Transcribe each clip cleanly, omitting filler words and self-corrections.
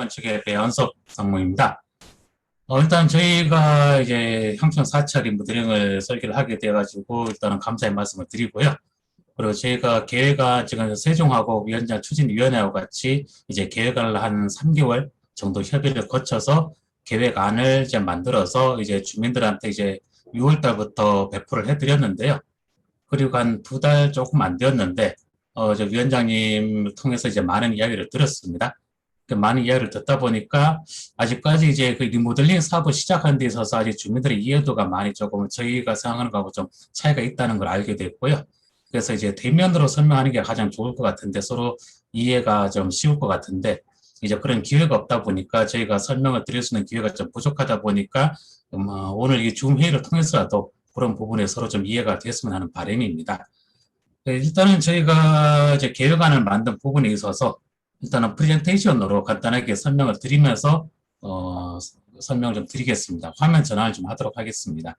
건축의 배현석 상무입니다. 일단 저희가 이제 향촌 4차 리모델링을 설계를 하게 돼가지고 일단은 감사의 말씀을 드리고요. 그리고 저희가 계획안 지금 세종하고 위원장 추진위원회와 같이 이제 계획을 한 3개월 정도 협의를 거쳐서 계획안을 이제 만들어서 이제 주민들한테 이제 6월 달부터 배포를 해드렸는데요. 그리고 한 2달 조금 안 되었는데, 저 위원장님을 통해서 이제 많은 이야기를 들었습니다. 그 많은 이야기를 듣다 보니까 아직까지 이제 그 리모델링 사업을 시작하는 데 있어서 아직 주민들의 이해도가 많이 조금 저희가 생각하는 거하고 좀 차이가 있다는 걸 알게 됐고요. 그래서 이제 대면으로 설명하는 게 가장 좋을 것 같은데 서로 이해가 좀 쉬울 것 같은데 이제 그런 기회가 없다 보니까 저희가 설명을 드릴 수 있는 기회가 좀 부족하다 보니까 오늘 이 줌 회의를 통해서라도 그런 부분에 서로 좀 이해가 됐으면 하는 바람입니다. 네, 일단은 저희가 이제 계획안을 만든 부분에 있어서 일단은 프레젠테이션으로 간단하게 설명을 드리면서 설명을 좀 드리겠습니다. 화면 전환을 좀 하도록 하겠습니다.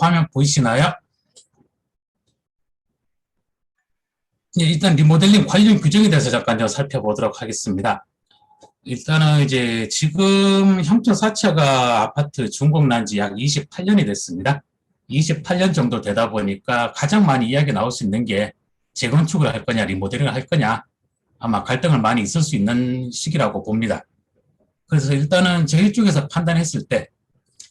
화면 보이시나요? 예, 일단 리모델링 관련 규정에 대해서 잠깐 좀 살펴보도록 하겠습니다. 일단은 이제 지금 향촌 4차가 아파트 준공 난 지 약 28년이 됐습니다. 28년 정도 되다 보니까 가장 많이 이야기 나올 수 있는 게 재건축을 할 거냐, 리모델링을 할 거냐, 아마 갈등을 많이 있을 수 있는 시기라고 봅니다. 그래서 일단은 저희 쪽에서 판단했을 때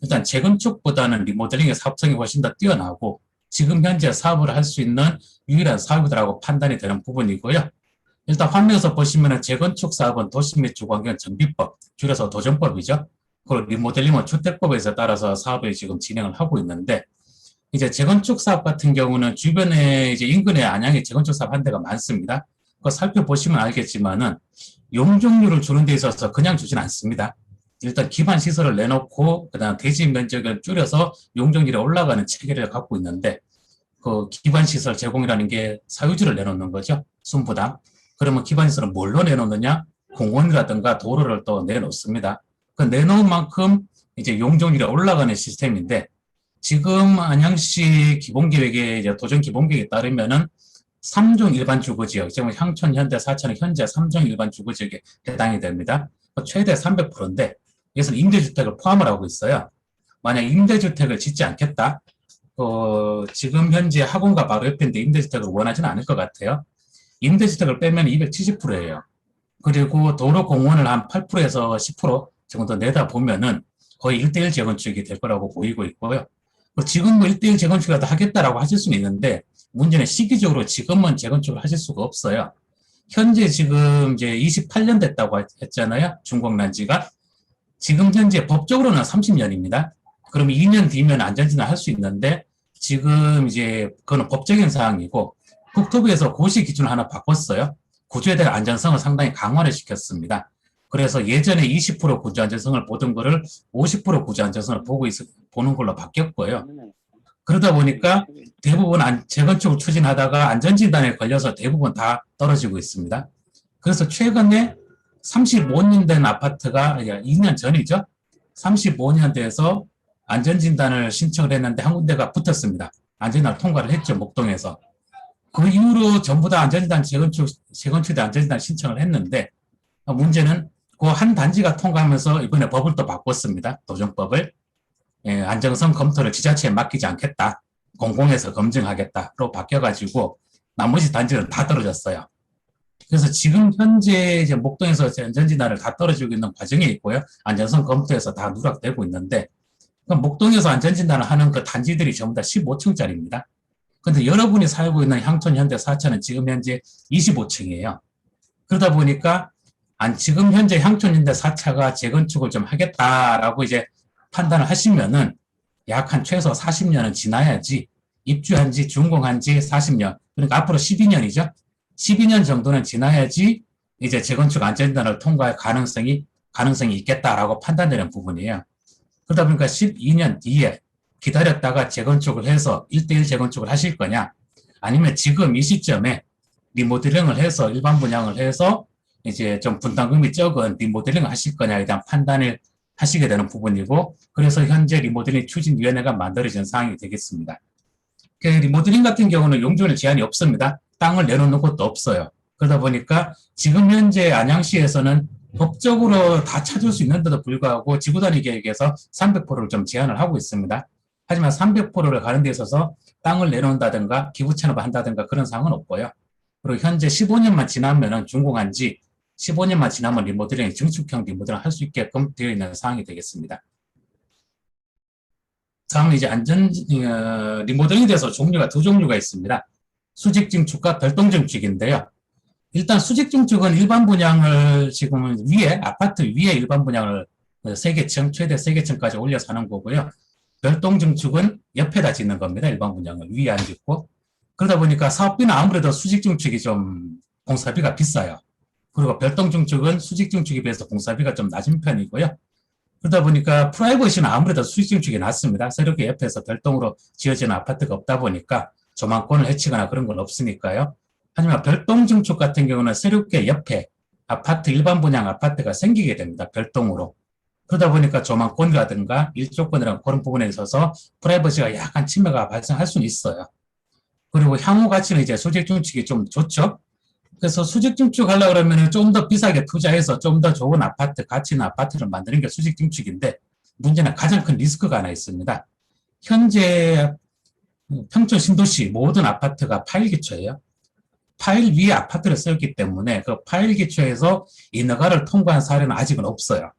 일단 재건축보다는 리모델링의 사업성이 훨씬 더 뛰어나고 지금 현재 사업을 할 수 있는 유일한 사업이라고 판단이 되는 부분이고요. 일단 화면에서 보시면은 재건축 사업은 도시 및 주거환경 정비법, 줄여서 도정법이죠. 그리고 리모델링은 주택법에서 따라서 사업을 지금 진행을 하고 있는데 이제 재건축 사업 같은 경우는 주변에 이제 인근에 안양에 재건축 사업 한 데가 많습니다. 그거 살펴보시면 알겠지만은 용적률을 주는 데 있어서 그냥 주진 않습니다. 일단 기반 시설을 내놓고 그다음 대지 면적을 줄여서 용적률이 올라가는 체계를 갖고 있는데 그 기반 시설 제공이라는 게 사유지를 내놓는 거죠. 순부당. 그러면 기반 시설은 뭘로 내놓느냐? 공원이라든가 도로를 또 내놓습니다. 그 내놓은 만큼 이제 용적률이 올라가는 시스템인데 지금 안양시 기본계획에 이제 도정 기본계획에 따르면은 3종 일반 주거지역, 지금 향촌, 현대, 사천은 현재 3종 일반 주거지역에 해당이 됩니다. 최대 300%인데 이것은 임대주택을 포함을 하고 있어요. 만약 임대주택을 짓지 않겠다. 지금 현재 학원과 바로 옆인데 임대주택을 원하지는 않을 것 같아요. 임대주택을 빼면 270%예요. 그리고 도로 공원을 한 8%에서 10% 정도 내다 보면은 거의 1대1 재건축이 될 거라고 보이고 있고요. 지금 뭐 1대1 재건축이라도 하겠다라고 하실 수는 있는데 문제는 시기적으로 지금은 재건축을 하실 수가 없어요. 현재 지금 이제 28년 됐다고 했잖아요. 준공난 지가. 지금 현재 법적으로는 30년입니다. 그럼 2년 뒤면 안전진단 할 수 있는데 지금 이제 그거는 법적인 사항이고 국토부에서 고시 기준을 하나 바꿨어요. 구조에 대한 안전성을 상당히 강화를 시켰습니다. 그래서 예전에 20% 구조 안전성을 보던 거를 50% 구조 안전성을 보는 걸로 바뀌었고요. 그러다 보니까 대부분 재건축을 추진하다가 안전진단에 걸려서 대부분 다 떨어지고 있습니다. 그래서 최근에 35년 된 아파트가 2년 전이죠. 35년 돼서 안전진단을 신청을 했는데 한 군데가 붙었습니다. 안전진단을 통과를 했죠. 목동에서. 그 이후로 전부 다 안전진단 재건축에 안전진단 신청을 했는데 문제는 그 한 단지가 통과하면서 이번에 법을 또 바꿨습니다. 도정법을. 안정성 검토를 지자체에 맡기지 않겠다. 공공에서 검증하겠다로 바뀌어가지고 나머지 단지는 다 떨어졌어요. 그래서 지금 현재 이제 목동에서 안전진단을 다 떨어지고 있는 과정에 있고요. 안전성 검토에서 다 누락되고 있는데 목동에서 안전진단을 하는 그 단지들이 전부 다 15층짜리입니다. 근데 여러분이 살고 있는 향촌 현대 4차는 지금 현재 25층이에요. 그러다 보니까 지금 현재 향촌 현대 4차가 재건축을 좀 하겠다라고 이제 판단을 하시면은 약 한 최소 40년은 지나야지 입주한 지 준공한 지 40년 그러니까 앞으로 12년이죠. 12년 정도는 지나야지 이제 재건축 안전진단을 통과할 가능성이 있겠다라고 판단되는 부분이에요. 그러다 보니까 12년 뒤에 기다렸다가 재건축을 해서 1대1 재건축을 하실 거냐 아니면 지금 이 시점에 리모델링을 해서 일반 분양을 해서 이제 좀 분담금이 적은 리모델링을 하실 거냐에 대한 판단을 하시게 되는 부분이고 그래서 현재 리모델링 추진위원회가 만들어진 사항이 되겠습니다. 리모델링 같은 경우는 용적률 제한이 없습니다. 땅을 내놓는 곳도 없어요. 그러다 보니까 지금 현재 안양시에서는 법적으로 다 찾을 수 있는데도 불구하고 지구단위 계획에서 300%를 좀 제한을 하고 있습니다. 하지만 300%를 가는 데 있어서 땅을 내놓는다든가 기부 찬업을 한다든가 그런 상황은 없고요. 그리고 현재 15년만 지나면은 준공한 지 15년만 지나면 리모델링, 증축형 리모델링 할 수 있게끔 되어 있는 상황이 되겠습니다. 다음은 이제 리모델링에 대해서 종류가 두 종류가 있습니다. 수직 증축과 별동 증축인데요. 일단 수직 증축은 일반 분양을 지금은 위에, 아파트 위에 일반 분양을 3개층, 최대 3개층까지 올려서 하는 거고요. 별동 증축은 옆에다 짓는 겁니다. 일반 분양을 위에 안 짓고. 그러다 보니까 사업비는 아무래도 수직 증축이 좀 공사비가 비싸요. 그리고 별동 증축은 수직 증축에 비해서 공사비가 좀 낮은 편이고요. 그러다 보니까 프라이버시는 아무래도 수직 증축이 낮습니다. 새롭게 옆에서 별동으로 지어지는 아파트가 없다 보니까 조망권을 해치거나 그런 건 없으니까요. 하지만 별동 증축 같은 경우는 새롭게 옆에 아파트, 일반 분양 아파트가 생기게 됩니다. 별동으로. 그러다 보니까 조망권이라든가 일조권이라는 그런 부분에 있어서 프라이버시가 약간 침해가 발생할 수는 있어요. 그리고 향후 가치는 이제 수직 증축이 좀 좋죠. 그래서 수직 증축하려고 그러면 좀 더 비싸게 투자해서 좀 더 좋은 아파트, 가치 있는 아파트를 만드는 게 수직 증축인데 문제는 가장 큰 리스크가 하나 있습니다. 현재 평촌 신도시 모든 아파트가 파일 기초예요. 파일 위에 아파트를 세웠기 때문에 그 파일 기초에서 인허가를 통과한 사례는 아직은 없어요.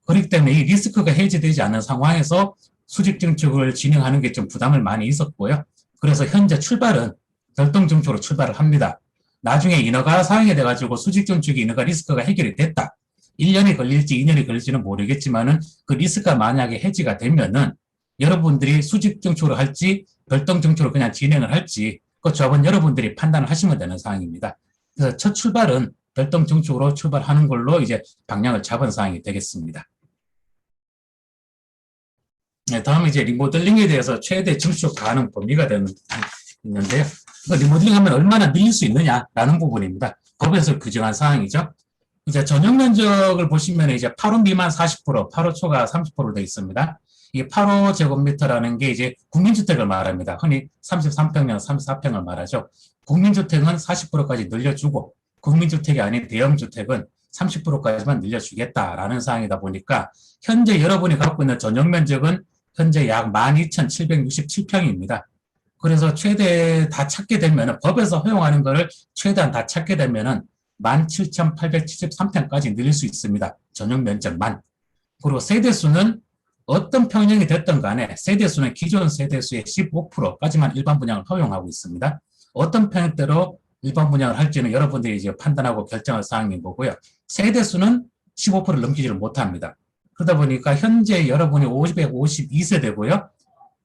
그렇기 때문에 이 리스크가 해지되지 않는 상황에서 수직 증축을 진행하는 게 좀 부담을 많이 있었고요. 그래서 현재 출발은 별동 증축으로 출발을 합니다. 나중에 인허가 사항이 돼가지고 수직 증축이 인허가 리스크가 해결이 됐다. 1년이 걸릴지 2년이 걸릴지는 모르겠지만은 그 리스크가 만약에 해지가 되면은 여러분들이 수직 증축을 할지 별동 증축으로 그냥 진행을 할지 그 조합은 여러분들이 판단을 하시면 되는 상황입니다. 그래서 첫 출발은 별동 증축으로 출발하는 걸로 이제 방향을 잡은 상황이 되겠습니다. 네, 다음은 이제 리모델링에 대해서 최대 증축 가능 범위가 있는데요. 리모델링 하면 얼마나 늘릴 수 있느냐라는 부분입니다. 법에서 규정한 사항이죠. 이제 전용 면적을 보시면 이제 8호 미만 40%, 8호 초가 30%로 되어 있습니다. 이 8호 제곱미터라는 게 이제 국민주택을 말합니다. 흔히 33평형, 34평을 말하죠. 국민주택은 40%까지 늘려주고 국민주택이 아닌 대형주택은 30%까지만 늘려주겠다라는 사항이다 보니까 현재 여러분이 갖고 있는 전용 면적은 현재 약 12,767평입니다. 그래서 최대 다 찾게 되면 법에서 허용하는 것을 최대한 다 찾게 되면은 17,873평까지 늘릴 수 있습니다. 전용 면적만. 그리고 세대수는 어떤 평형이 됐든 간에 세대수는 기존 세대수의 15%까지만 일반 분양을 허용하고 있습니다. 어떤 평형대로 일반 분양을 할지는 여러분들이 이제 판단하고 결정할 사항인 거고요. 세대수는 15%를 넘기지를 못합니다. 그러다 보니까 현재 여러분이 552세대고요.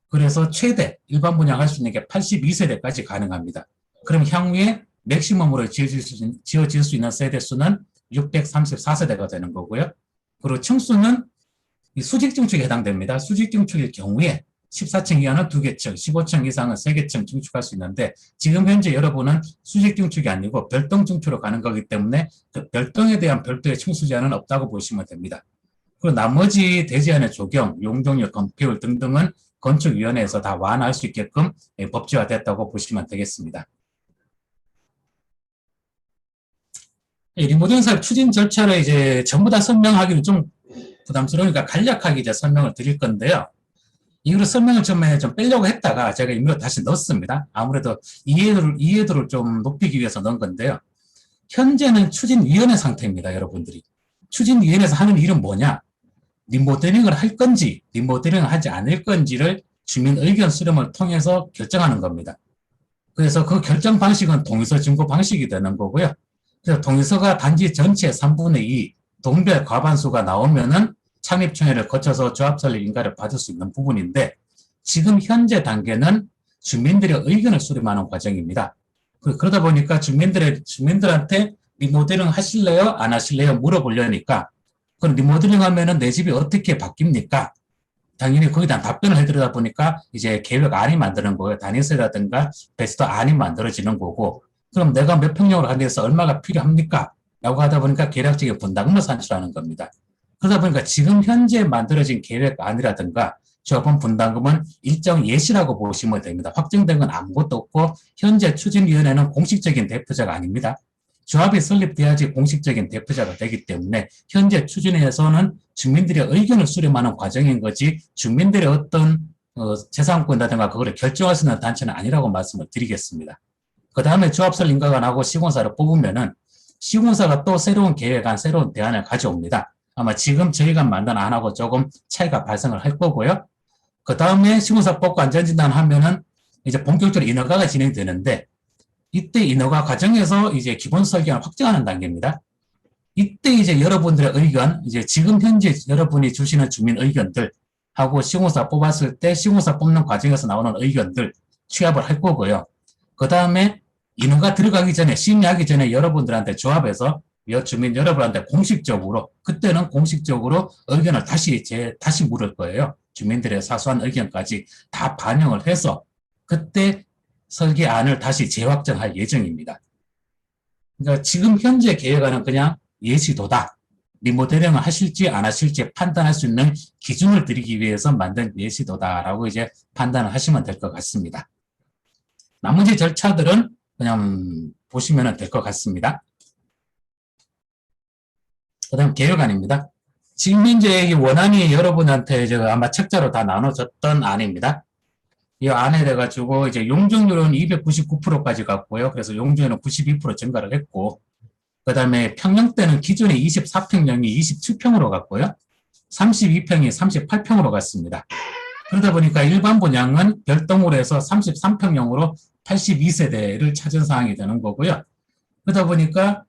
그래서 최대 일반 분양할 수 있는 게 82세대까지 가능합니다. 그럼 향후에 맥시멈으로 지어질 수 있는 세대수는 634세대가 되는 거고요. 그리고 층수는 수직 증축에 해당됩니다. 수직 증축일 경우에 14층 이하는 2개층, 15층 이상은 3개층 증축할 수 있는데 지금 현재 여러분은 수직 증축이 아니고 별동 증축으로 가는 거기 때문에 그 별동에 대한 별도의 층수 제한은 없다고 보시면 됩니다. 그리고 나머지 대제한의 조경, 용적률, 건폐율 등등은 건축위원회에서 다 완화할 수 있게끔 법제화됐다고 보시면 되겠습니다. 리모델링 사업 추진 절차를 이제 전부 다 설명하기는 좀 부담스러우니까 간략하게 이제 설명을 드릴 건데요. 이거를 설명을 좀 빼려고 했다가 제가 임의로 다시 넣었습니다. 아무래도 이해도를 좀 높이기 위해서 넣은 건데요. 현재는 추진위원회 상태입니다, 여러분들이. 추진위원회에서 하는 일은 뭐냐? 리모델링을 할 건지, 리모델링을 하지 않을 건지를 주민 의견 수렴을 통해서 결정하는 겁니다. 그래서 그 결정 방식은 동의서 증거 방식이 되는 거고요. 그래서 동의서가 단지 전체 3분의 2, 동별 과반수가 나오면은 창립총회를 거쳐서 조합설립 인가를 받을 수 있는 부분인데 지금 현재 단계는 주민들의 의견을 수렴하는 과정입니다. 그러다 보니까 주민들한테 리모델링 하실래요? 안 하실래요? 물어보려니까 그럼 리모델링 하면은 내 집이 어떻게 바뀝니까? 당연히 거기에 대한 답변을 해드리다 보니까 이제 계획안이 만드는 거예요. 단위세라든가 베스트안이 만들어지는 거고 그럼 내가 몇 평형으로 하기 위해서 얼마가 필요합니까? 라고 하다 보니까 계략적인 분담금을 산출하는 겁니다. 그러다 보니까 지금 현재 만들어진 계획안이라든가 조합원 분담금은 일정 예시라고 보시면 됩니다. 확정된 건 아무것도 없고 현재 추진위원회는 공식적인 대표자가 아닙니다. 조합이 설립돼야지 공식적인 대표자가 되기 때문에 현재 추진위에서는 주민들의 의견을 수렴하는 과정인 거지 주민들의 어떤 재산권이라든가 그거를 결정할 수 있는 단체는 아니라고 말씀을 드리겠습니다. 그 다음에 조합설 인가가 나고 시공사를 뽑으면은 시공사가 또 새로운 계획안, 새로운 대안을 가져옵니다. 아마 지금 저희가 만든 안하고 조금 차이가 발생을 할 거고요. 그 다음에 시공사 뽑고 안전진단 하면은 이제 본격적으로 인허가가 진행되는데 이때 인허가 과정에서 이제 기본 설계를 확정하는 단계입니다. 이때 이제 여러분들의 의견, 이제 지금 현재 여러분이 주시는 주민 의견들 하고 시공사 뽑았을 때 시공사 뽑는 과정에서 나오는 의견들 취합을 할 거고요. 그 다음에 인허가 들어가기 전에, 심의하기 전에 여러분들한테 조합해서 주민 여러분한테 공식적으로, 그때는 공식적으로 의견을 다시 물을 거예요. 주민들의 사소한 의견까지 다 반영을 해서 그때 설계안을 다시 재확정할 예정입니다. 그러니까 지금 현재 계획안은 그냥 예시도다. 리모델링을 하실지 안 하실지 판단할 수 있는 기준을 드리기 위해서 만든 예시도다라고 이제 판단을 하시면 될 것 같습니다. 나머지 절차들은 그냥 보시면 될 것 같습니다. 그 다음 계획안입니다. 지금 현재 이 원안이 여러분한테 제가 아마 책자로 다 나눠졌던 안입니다. 이 안에 돼가지고 이제 용적률은 299%까지 갔고요. 그래서 용적률은 92% 증가를 했고, 그 다음에 평형대는 기존에 24평형이 27평으로 갔고요. 32평이 38평으로 갔습니다. 그러다 보니까 일반 분양은 별도로 해서 33평형으로 82세대를 찾은 상황이 되는 거고요. 그러다 보니까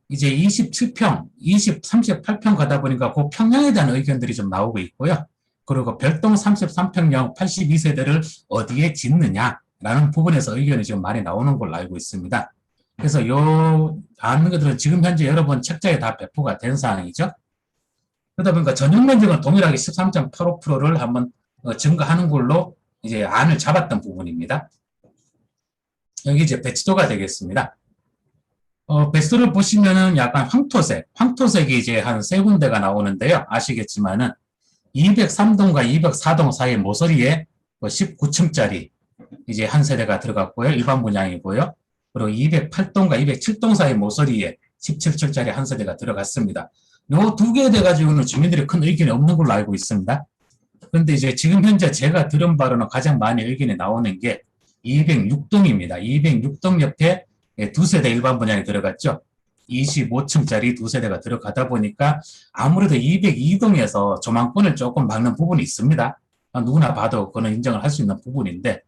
이제 27평, 38평 가다 보니까 그 평형에 대한 의견들이 좀 나오고 있고요. 그리고 별동 33평형 82세대를 어디에 짓느냐라는 부분에서 의견이 지금 많이 나오는 걸로 알고 있습니다. 그래서 요 아는 것들은 지금 현재 여러분 책자에 다 배포가 된 사항이죠. 그러다 보니까 전용 면적은 동일하게 13.85%를 한번 증가하는 걸로 이제 안을 잡았던 부분입니다. 여기 이제 배치도가 되겠습니다. 배수를 보시면은 약간 황토색이 이제 한 세 군데가 나오는데요. 아시겠지만은 203동과 204동 사이 모서리에 19층짜리 이제 한 세대가 들어갔고요. 일반 분양이고요. 그리고 208동과 207동 사이 모서리에 17층짜리 한 세대가 들어갔습니다. 요 두 개 돼가지고는 주민들이 큰 의견이 없는 걸로 알고 있습니다. 그런데 이제 지금 현재 제가 들은 바로는 가장 많이 의견이 나오는 게 206동입니다. 206동 옆에 두 세대 일반 분양이 들어갔죠. 25층짜리 두 세대가 들어가다 보니까 아무래도 202동에서 조망권을 조금 막는 부분이 있습니다. 누구나 봐도 그거는 인정을 할 수 있는 부분인데,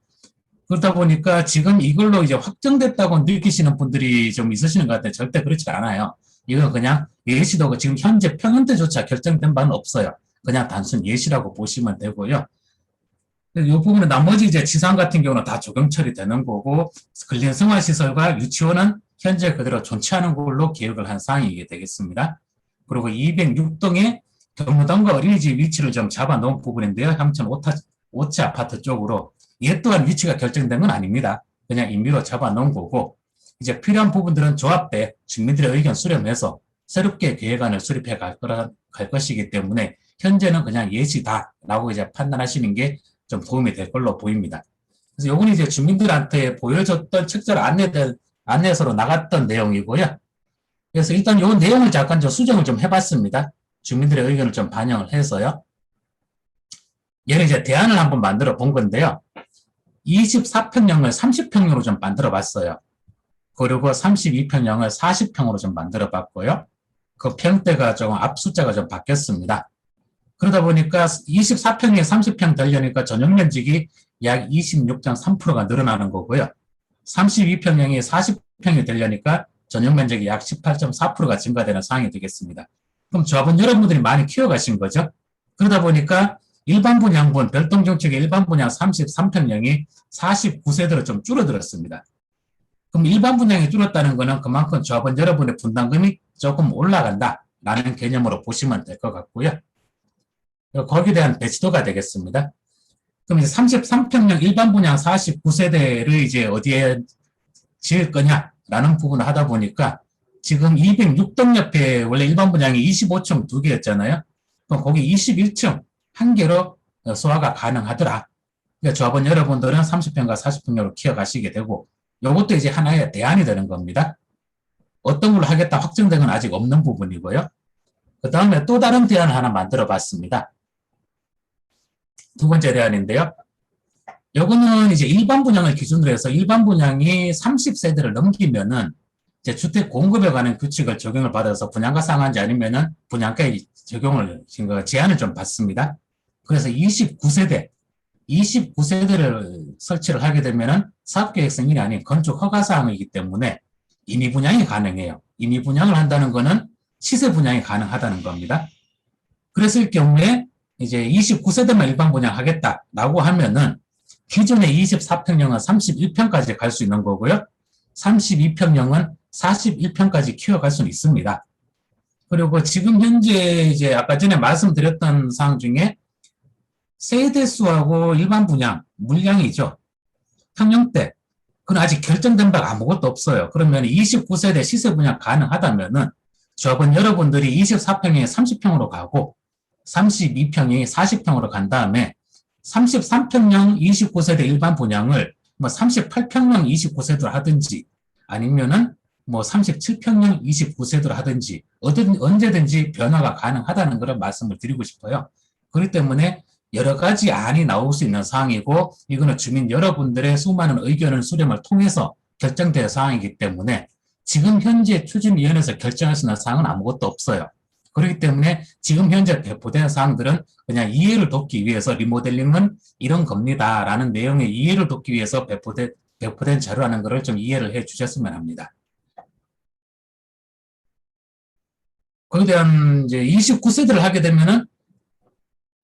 그러다 보니까 지금 이걸로 이제 확정됐다고 느끼시는 분들이 좀 있으시는 것 같아요. 절대 그렇지 않아요. 이건 그냥 예시도 지금 현재 평형대조차 결정된 바는 없어요. 그냥 단순 예시라고 보시면 되고요. 이 부분은 나머지 이제 지상 같은 경우는 다 조경 처리되는 거고, 근린 생활시설과 유치원은 현재 그대로 존치하는 걸로 계획을 한 사항이 되겠습니다. 그리고 206동에 경로당과 어린이집 위치를 좀 잡아 놓은 부분인데요. 향천 5차 아파트 쪽으로. 얘 또한 위치가 결정된 건 아닙니다. 그냥 임의로 잡아 놓은 거고, 이제 필요한 부분들은 조합 때 주민들의 의견 수렴해서 새롭게 계획안을 수립해 갈 것이기 때문에 현재는 그냥 예시다라고 이제 판단하시는 게 좀 도움이 될 걸로 보입니다. 그래서 요건 이제 주민들한테 보여줬던 책자로 안내서로 나갔던 내용이고요. 그래서 일단 요 내용을 잠깐 좀 수정을 좀 해봤습니다. 주민들의 의견을 좀 반영을 해서요. 얘는 이제 대안을 한번 만들어 본 건데요. 24평형을 30평형으로 좀 만들어 봤어요. 그리고 32평형을 40평으로 좀 만들어 봤고요. 그 평대가 조금 앞 숫자가 좀 바뀌었습니다. 그러다 보니까 24평에 30평 되려니까 전용 면적이 약 26.3%가 늘어나는 거고요. 32평형이 40평이 되려니까 전용 면적이 약 18.4%가 증가되는 상황이 되겠습니다. 그럼 조합은 여러분들이 많이 키워가신 거죠. 그러다 보니까 일반 분양분, 별동정책의 일반 분양 33평형이 49세대로 좀 줄어들었습니다. 그럼 일반 분양이 줄었다는 거는 그만큼 조합은 여러분의 분담금이 조금 올라간다라는 개념으로 보시면 될 것 같고요. 거기에 대한 배치도가 되겠습니다. 그럼 이제 33평형 일반 분양 49세대를 이제 어디에 지을 거냐라는 부분을 하다 보니까 지금 206동 옆에 원래 일반 분양이 25층 두 개였잖아요. 그럼 거기 21층 한 개로 소화가 가능하더라. 그러니까 조합원 여러분들은 30평과 40평으로 키워가시게 되고, 이것도 이제 하나의 대안이 되는 겁니다. 어떤 걸로 하겠다 확정된 건 아직 없는 부분이고요. 그 다음에 또 다른 대안을 하나 만들어 봤습니다. 두 번째 대안인데요. 요거는 이제 일반 분양을 기준으로 해서 일반 분양이 30세대를 넘기면은 이제 주택 공급에 관한 규칙을 적용을 받아서 분양가 상한제 아니면은 분양가에 적용을, 제한을 좀 받습니다. 그래서 29세대를 설치를 하게 되면은 사업계획 승인이 아닌 건축 허가 사항이기 때문에 임의 분양이 가능해요. 임의 분양을 한다는 거는 시세 분양이 가능하다는 겁니다. 그랬을 경우에 이제 29세대만 일반 분양하겠다라고 하면은 기존의 24평형은 31평까지 갈 수 있는 거고요. 32평형은 41평까지 키워갈 수는 있습니다. 그리고 지금 현재 이제 아까 전에 말씀드렸던 사항 중에 세대수하고 일반 분양, 물량이죠. 평형대. 그건 아직 결정된 바가 아무것도 없어요. 그러면 29세대 시세 분양 가능하다면은 조합원 여러분들이 24평형에 30평으로 가고 32평형이 40평으로 간 다음에 33평형 29세대 일반 분양을 뭐 38평형 29세대로 하든지 아니면은 뭐 37평형 29세대로 하든지 언제든지 변화가 가능하다는 그런 말씀을 드리고 싶어요. 그렇기 때문에 여러 가지 안이 나올 수 있는 사항이고 이거는 주민 여러분들의 수많은 의견을 수렴을 통해서 결정될 사항이기 때문에 지금 현재 추진위원회에서 결정할 수 있는 사항은 아무것도 없어요. 그렇기 때문에 지금 현재 배포된 사항들은 그냥 이해를 돕기 위해서 리모델링은 이런 겁니다라는 내용의 이해를 돕기 위해서 배포된 자료라는 것을 좀 이해를 해 주셨으면 합니다. 거기에 대한 이제 29세대를 하게 되면은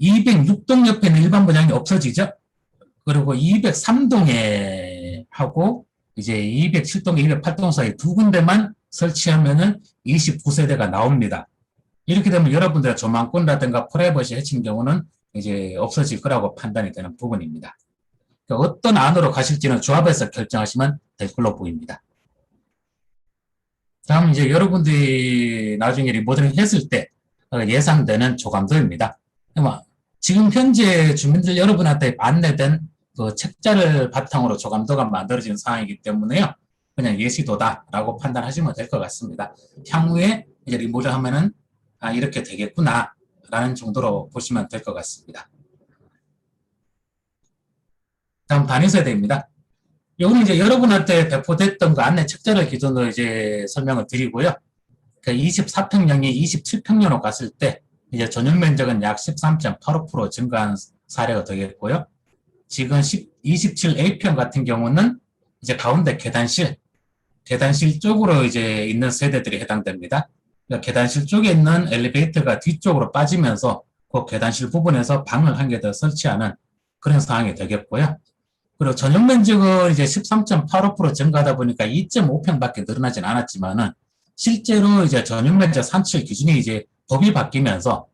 206동 옆에는 일반 분양이 없어지죠. 그리고 203동에 하고 이제 207동에 208동 사이 두 군데만 설치하면은 29세대가 나옵니다. 이렇게 되면 여러분들의 조망권이라든가 프라이버시 해친 경우는 이제 없어질 거라고 판단이 되는 부분입니다. 그러니까 어떤 안으로 가실지는 조합에서 결정하시면 될 걸로 보입니다. 다음 이제 여러분들이 나중에 리모델링 했을 때 예상되는 조감도입니다. 지금 현재 주민들 여러분한테 안내된 그 책자를 바탕으로 조감도가 만들어진 상황이기 때문에요. 그냥 예시도다라고 판단하시면 될 것 같습니다. 향후에 이제 리모델링 하면은 이렇게 되겠구나 라는 정도로 보시면 될 것 같습니다. 다음 단위세대입니다. 이거는 이제 여러분한테 배포됐던 그 안내 책자를 기준으로 이제 설명을 드리고요. 그 24평형이 27평형으로 갔을 때 이제 전용 면적은 약 13.85% 증가한 사례가 되겠고요. 지금 27A평 같은 경우는 이제 가운데 계단실 쪽으로 이제 있는 세대들이 해당됩니다. 그러니까 계단실 쪽에 있는 엘리베이터가 뒤쪽으로 빠지면서 그 계단실 부분에서 방을 한 개 더 설치하는 그런 상황이 되겠고요. 그리고 전용 면적은 이제 13.85% 증가하다 보니까 2.5평밖에 늘어나진 않았지만은 실제로 이제 전용 면적 산출 기준이 이제 법이 바뀌면서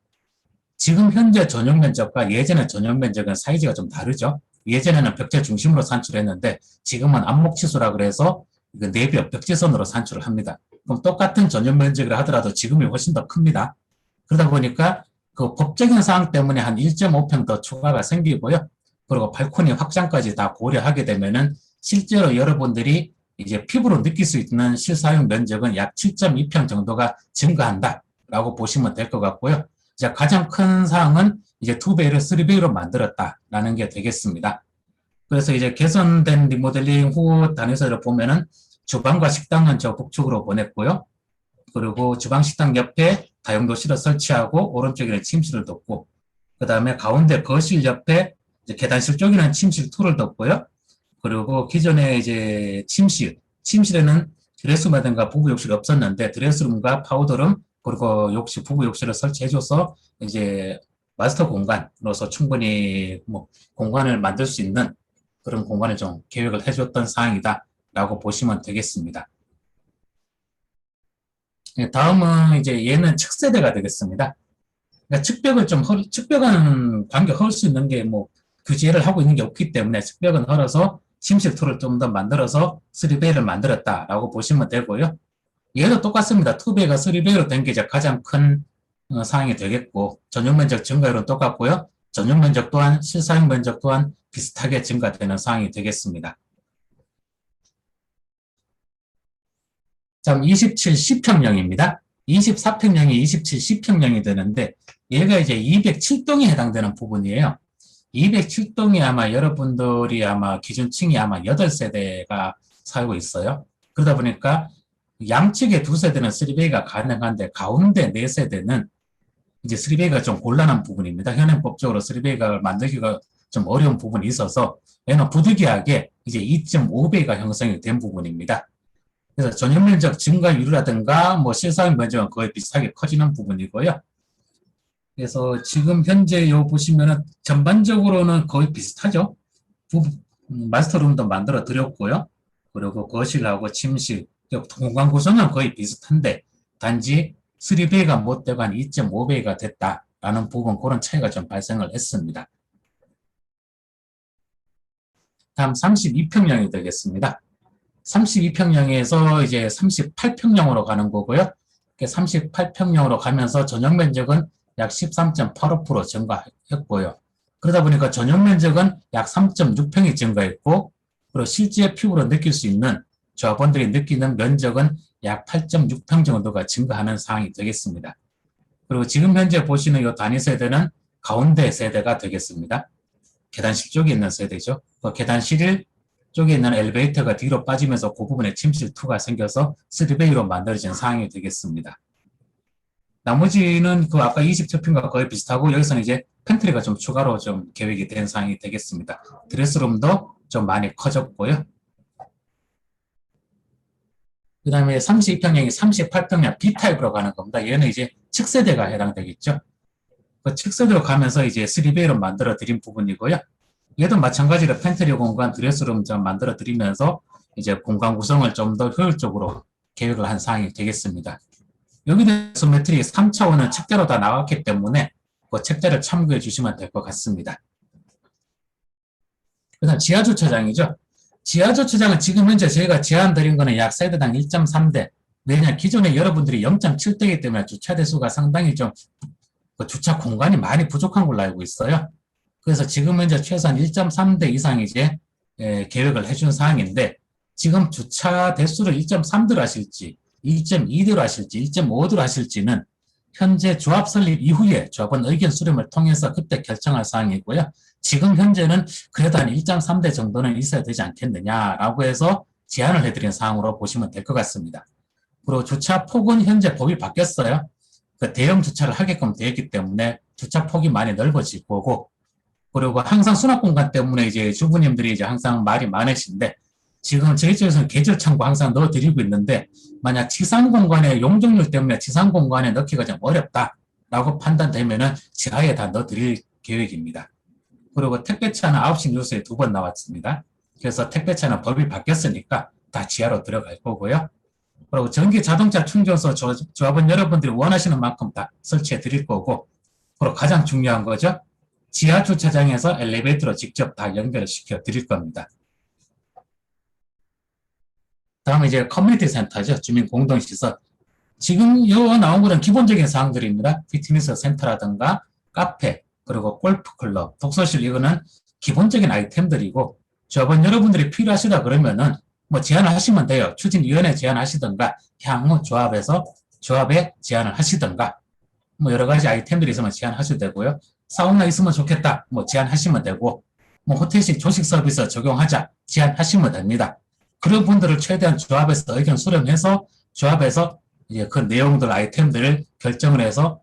지금 현재 전용 면적과 예전의 전용 면적은 사이즈가 좀 다르죠. 예전에는 벽체 중심으로 산출했는데 지금은 안목치수라 그래서 내벽 벽지선으로 산출을 합니다. 그럼 똑같은 전용 면적을 하더라도 지금이 훨씬 더 큽니다. 그러다 보니까 그 법적인 사항 때문에 한 1.5평 더 추가가 생기고요. 그리고 발코니 확장까지 다 고려하게 되면은 실제로 여러분들이 이제 피부로 느낄 수 있는 실사용 면적은 약 7.2평 정도가 증가한다라고 보시면 될 것 같고요. 이제 가장 큰 사항은 이제 2배를 3배로 만들었다라는 게 되겠습니다. 그래서 이제 개선된 리모델링 후 단위세를 보면은 주방과 식당은 저 북쪽으로 보냈고요. 그리고 주방 식당 옆에 다용도실을 설치하고 오른쪽에는 침실을 뒀고 그 다음에 가운데 거실 옆에 이제 계단실 쪽에는 침실 2를 뒀고요. 그리고 기존에 이제 침실에는 드레스룸이라든가 부부 욕실이 없었는데 드레스룸과 파우더룸 그리고 욕실, 부부 욕실을 설치해줘서 이제 마스터 공간으로서 충분히 뭐 공간을 만들 수 있는 그런 공간을 좀 계획을 해줬던 사항이다라고 보시면 되겠습니다. 다음은 이제 얘는 측세대가 되겠습니다. 그러니까 측벽은 관계 헐 수 있는 게 뭐 규제를 하고 있는 게 없기 때문에 측벽은 헐어서 침실 툴을 좀 더 만들어서 3배를 만들었다라고 보시면 되고요. 얘도 똑같습니다. 2배가 3배로 된 게 이제 가장 큰 사항이 되겠고 전용 면적 증가율은 똑같고요. 전용 면적 또한 실사용 면적 또한 비슷하게 증가되는 상황이 되겠습니다. 다음 27 C평형입니다. 24평형이 27 C평형이 되는데 얘가 이제 207동에 해당되는 부분이에요. 207동이 아마 여러분들이 아마 기준층이 아마 8세대가 살고 있어요. 그러다 보니까 양측에 2세대는 3베이가 가능한데 가운데 4세대는 이제 3베이가 좀 곤란한 부분입니다. 현행법적으로 3베이가 만들기가 좀 어려운 부분이 있어서 얘는 부득이하게 이제 2.5배가 형성이 된 부분입니다. 그래서 전용 면적 증가율이라든가 뭐 실사용 면적은 거의 비슷하게 커지는 부분이고요. 그래서 지금 현재 요 보시면은 전반적으로는 거의 비슷하죠. 마스터룸도 만들어 드렸고요. 그리고 거실하고 침실, 공간 구성은 거의 비슷한데 단지 3배가 못 되고 한 2.5배가 됐다라는 부분 그런 차이가 좀 발생을 했습니다. 다음 32평형이 되겠습니다. 32평형에서 이제 38평형으로 가는 거고요. 38평형으로 가면서 전용 면적은 약 13.85% 증가했고요. 그러다 보니까 전용 면적은 약 3.6평이 증가했고, 그리고 실제 피부로 느낄 수 있는 조합원들이 느끼는 면적은 약 8.6평 정도가 증가하는 상황이 되겠습니다. 그리고 지금 현재 보시는 이 단위 세대는 가운데 세대가 되겠습니다. 계단실 쪽에 있는 세대죠. 그 계단실 쪽에 있는 엘리베이터가 뒤로 빠지면서 그 부분에 침실2가 생겨서 3베이로 만들어진 상황이 되겠습니다. 나머지는 그 아까 27평과 거의 비슷하고 여기서는 이제 팬트리가 좀 추가로 좀 계획이 된 상황이 되겠습니다. 드레스룸도 좀 많이 커졌고요. 그 다음에 32평형이 38평형 B타입으로 가는 겁니다. 얘는 이제 측세대가 해당되겠죠. 그 측세대로 가면서 이제 3베이로 만들어 드린 부분이고요. 얘도 마찬가지로 팬트리 공간, 드레스룸 좀 만들어 드리면서 이제 공간 구성을 좀 더 효율적으로 계획을 한 사항이 되겠습니다. 여기 대해서 매트리 3차원은 책자로 다 나왔기 때문에 그 책자를 참고해 주시면 될 것 같습니다. 그 다음 지하주차장이죠. 지하주차장은 지금 현재 저희가 제안 드린 거는 약 세대당 1.3대. 왜냐, 기존에 여러분들이 0.7대이기 때문에 주차대수가 상당히 좀 주차 공간이 많이 부족한 걸로 알고 있어요. 그래서 지금 현재 최소한 1.3대 이상 이제 계획을 해준 사항인데 지금 주차 대수를 1.3대로 하실지 2.2대로 하실지 1.5대로 하실지는 현재 조합 설립 이후에 조합원 의견 수렴을 통해서 그때 결정할 사항이고요. 지금 현재는 그래도 한 1.3대 정도는 있어야 되지 않겠느냐라고 해서 제안을 해드린 사항으로 보시면 될 것 같습니다. 그리고 주차 폭은 현재 법이 바뀌었어요. 그 대형 주차를 하게끔 되어 있기 때문에 주차 폭이 많이 넓어질 거고, 그리고 항상 수납 공간 때문에 이제 주부님들이 이제 항상 말이 많으신데, 지금 저희 쪽에서는 계절 창고 항상 넣어드리고 있는데, 만약 지상 공간의 용적률 때문에 지상 공간에 넣기가 좀 어렵다라고 판단되면은 지하에 다 넣어드릴 계획입니다. 그리고 택배차는 9시 뉴스에 2번 나왔습니다. 그래서 택배차는 법이 바뀌었으니까 다 지하로 들어갈 거고요. 그리고 전기 자동차 충전소 조합원 여러분들이 원하시는 만큼 다 설치해 드릴 거고, 그리고 가장 중요한 거죠. 지하 주차장에서 엘리베이터로 직접 다 연결시켜 드릴 겁니다. 다음은 이제 커뮤니티 센터죠. 주민 공동시설. 지금 요 나온 거는 기본적인 사항들입니다. 피트니스 센터라든가 카페, 그리고 골프클럽, 독서실 이거는 기본적인 아이템들이고 조합원 여러분들이 필요하시다 그러면은 뭐 제안을 하시면 돼요. 추진위원회 제안하시든가 향후 조합에 제안을 하시든가 뭐 여러 가지 아이템들이 있으면 제안하셔도 되고요. 사우나 있으면 좋겠다. 뭐 제안하시면 되고 뭐 호텔식 조식 서비스 적용하자 제안하시면 됩니다. 그런 분들을 최대한 조합에서 의견 수렴해서 조합에서 이제 그 내용들 아이템들을 결정을 해서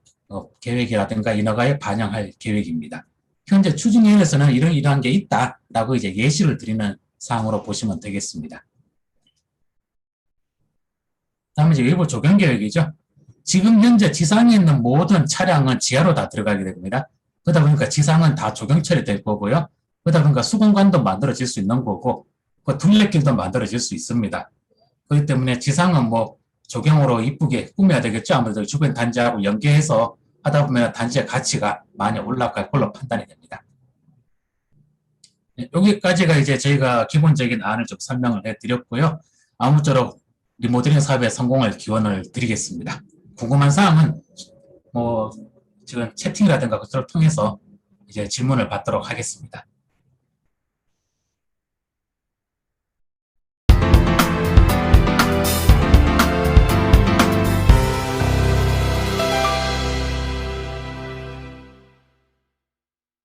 계획이라든가 인허가에 반영할 계획입니다. 현재 추진위원회에서는 이러한 게 있다라고 이제 예시를 드리는 사항으로 보시면 되겠습니다. 다음에 이제 외부 조경 계획이죠. 지금 현재 지상에 있는 모든 차량은 지하로 다 들어가게 됩니다. 그러다 보니까 지상은 다 조경 처리될 거고요. 그러다 보니까 수공간도 만들어질 수 있는 거고, 그 둘레길도 만들어질 수 있습니다. 그렇기 때문에 지상은 뭐 조경으로 이쁘게 꾸며야 되겠죠. 아무래도 주변 단지하고 연계해서 하다 보면 단지의 가치가 많이 올라갈 걸로 판단이 됩니다. 여기까지가 이제 저희가 기본적인 안을 좀 설명을 해드렸고요. 아무쪼록 리모델링 사업의 성공을 기원을 드리겠습니다. 궁금한 사항은 뭐 지금 채팅이라든가 그것을 통해서 이제 질문을 받도록 하겠습니다.